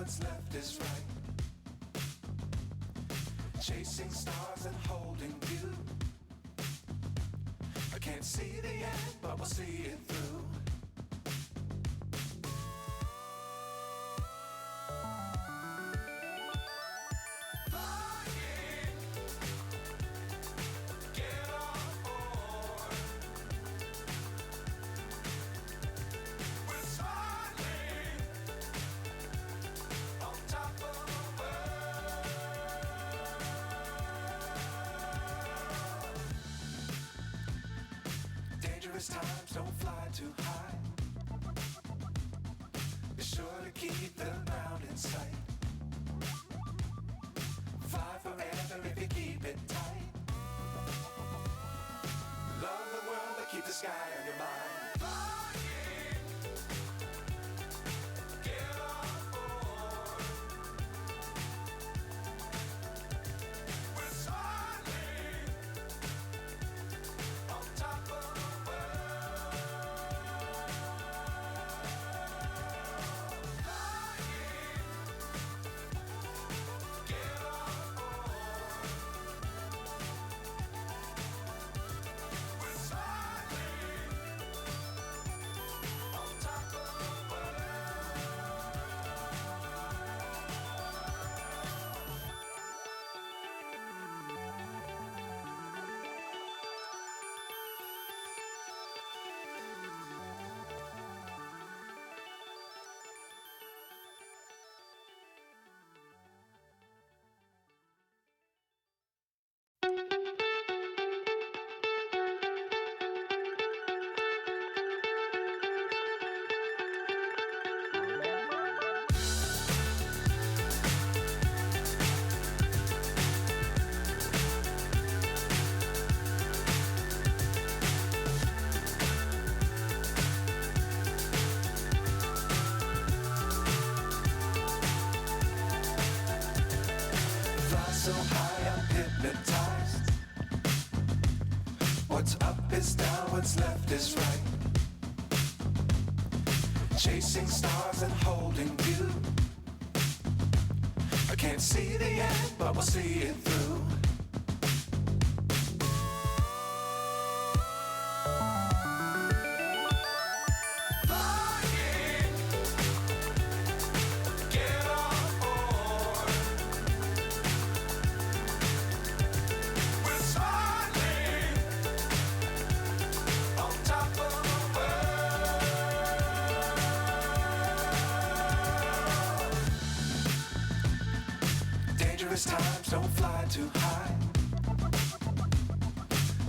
what's left is right. Chasing stars and holding you. I can't see the end, but we'll see it through. Dangerous times, don't fly too high. Be sure to keep the ground in sight. Fly forever if you keep it tight. Love the world, but keep the sky on your mind. So high, I'm hypnotized. What's up is down, what's left is right. Chasing stars and holding you. I can't see the end, but we'll see it through. Dangerous times, don't fly too high.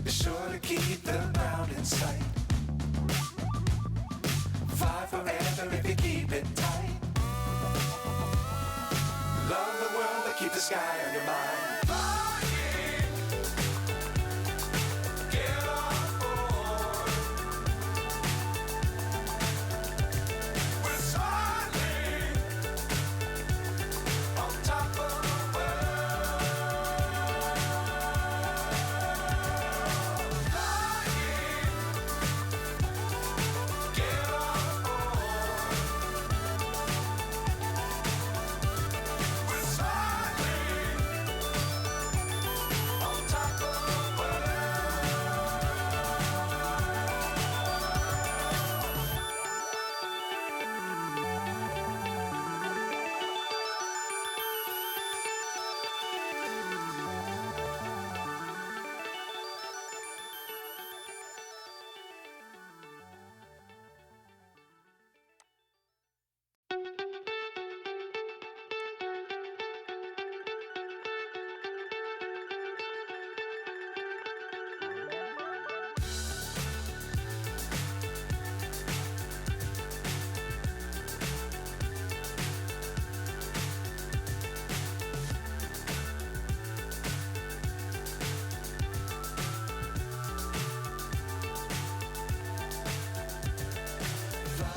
Be sure to keep the ground in sight. Fly forever if you keep it tight. Love the world, but keep the sky on your mind.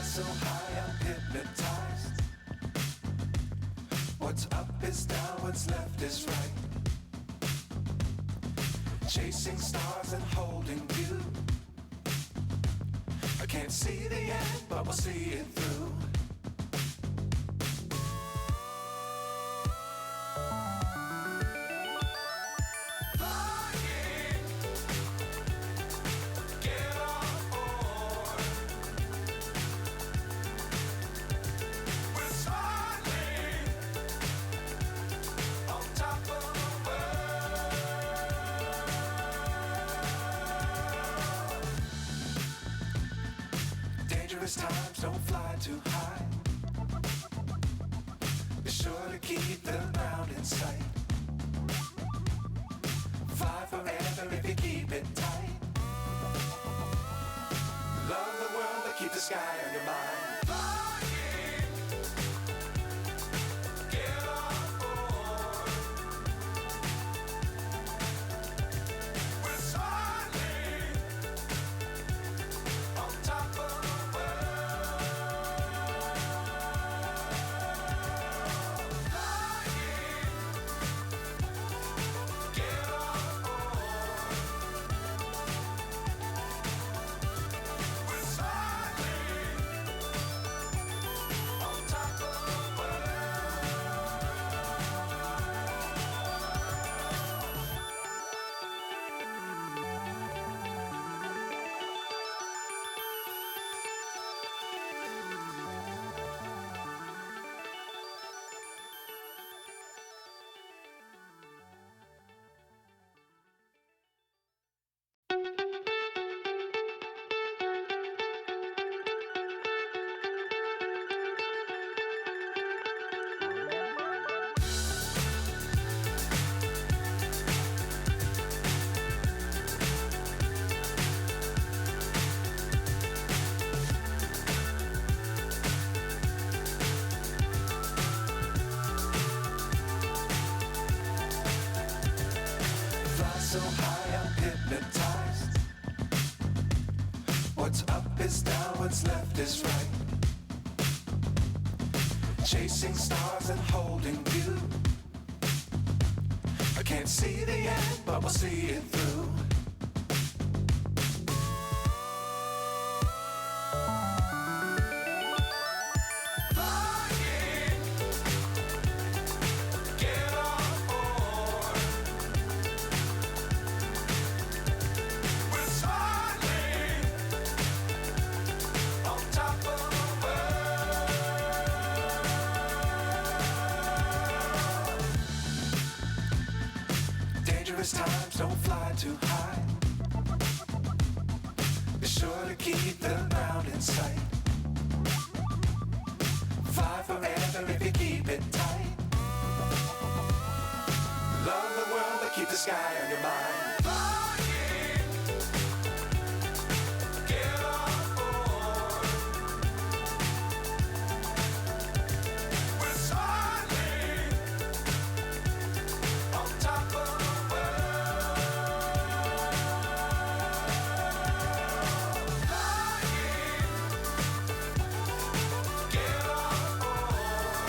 So high, I'm hypnotized. What's up is down, what's left is right. Chasing stars and holding you. I can't see the end, but we'll see it through. Dangerous times, don't fly too high. Be sure to keep the ground in sight. Fly forever if you keep it tight. Love the world, but keep the sky on your mind. Flying, get on board. We're soaring on top of the world. Flying, get on board. We're soaring on top of the fly so high, I'm hypnotized. What's up is down, what's left is right. Chasing stars and holding you. I can't see the end, but we'll see it through. Flying, get on board. We're soaring on top of the world. Dangerous times, don't fly too high. Be sure to keep the ground in sight. Fly forever if you keep it tight. Love the world, but keep the sky on your mind. Flying, get on board. We're soaring on top of the world. Flying, get on board.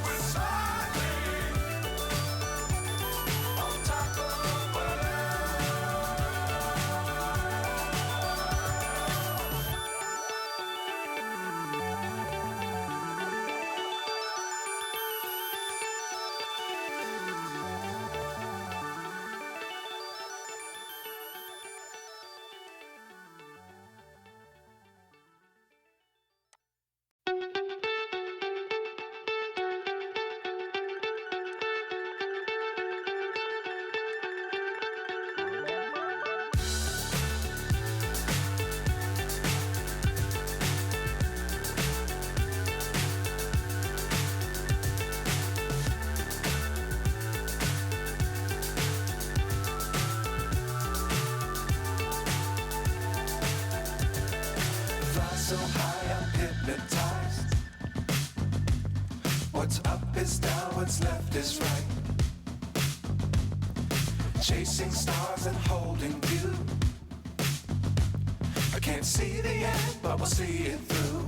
We're soaring on top of the fly so high, I'm hypnotized. What's up is down, what's left is right. Chasing stars and holding you. I can't see the end, but we'll see it through.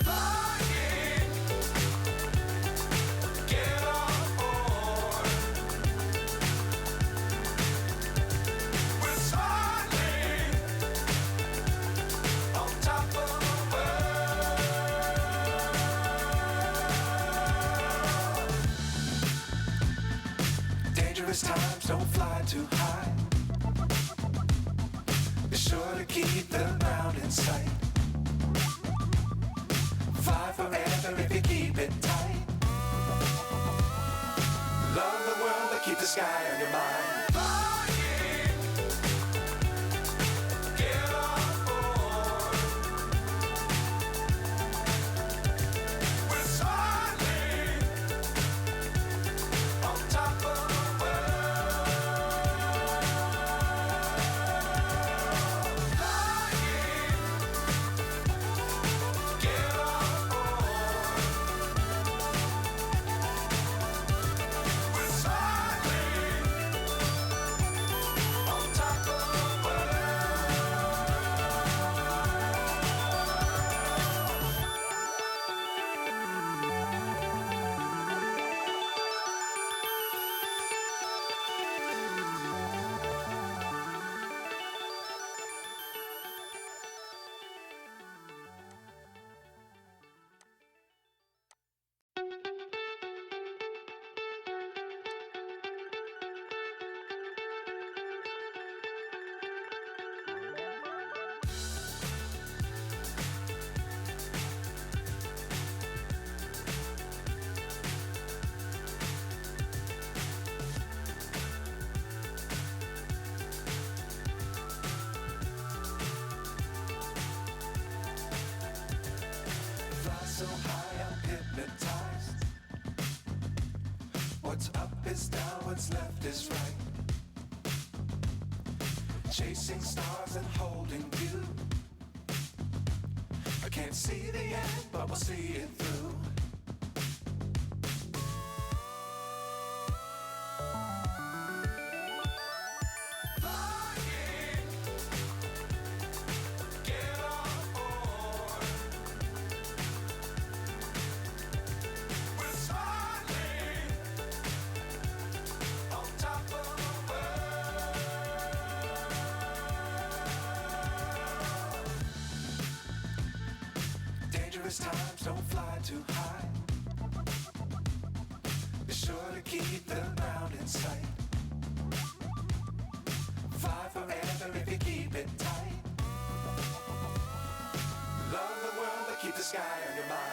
Flying, get on board. We're soaring on top of the world. Dangerous times, don't fly too high. Be sure to keep the ground in sight. Fly forever if you keep it tight. the sky on your mind. Flying, get on board. We're soaring on top of the world. Flying, get on board. We're soaring on top of the world. Fly so high, I'm hypnotized. What's up is down, what's left is right. Chasing stars and holding you. I can't see the end, but we'll see it through. Flying, get on board. We're soaring on top of the world. Dangerous times, don't fly too high. Be sure to keep the ground in sight. Fly forever if you keep it tight. Love the world, but keep the sky on your mind.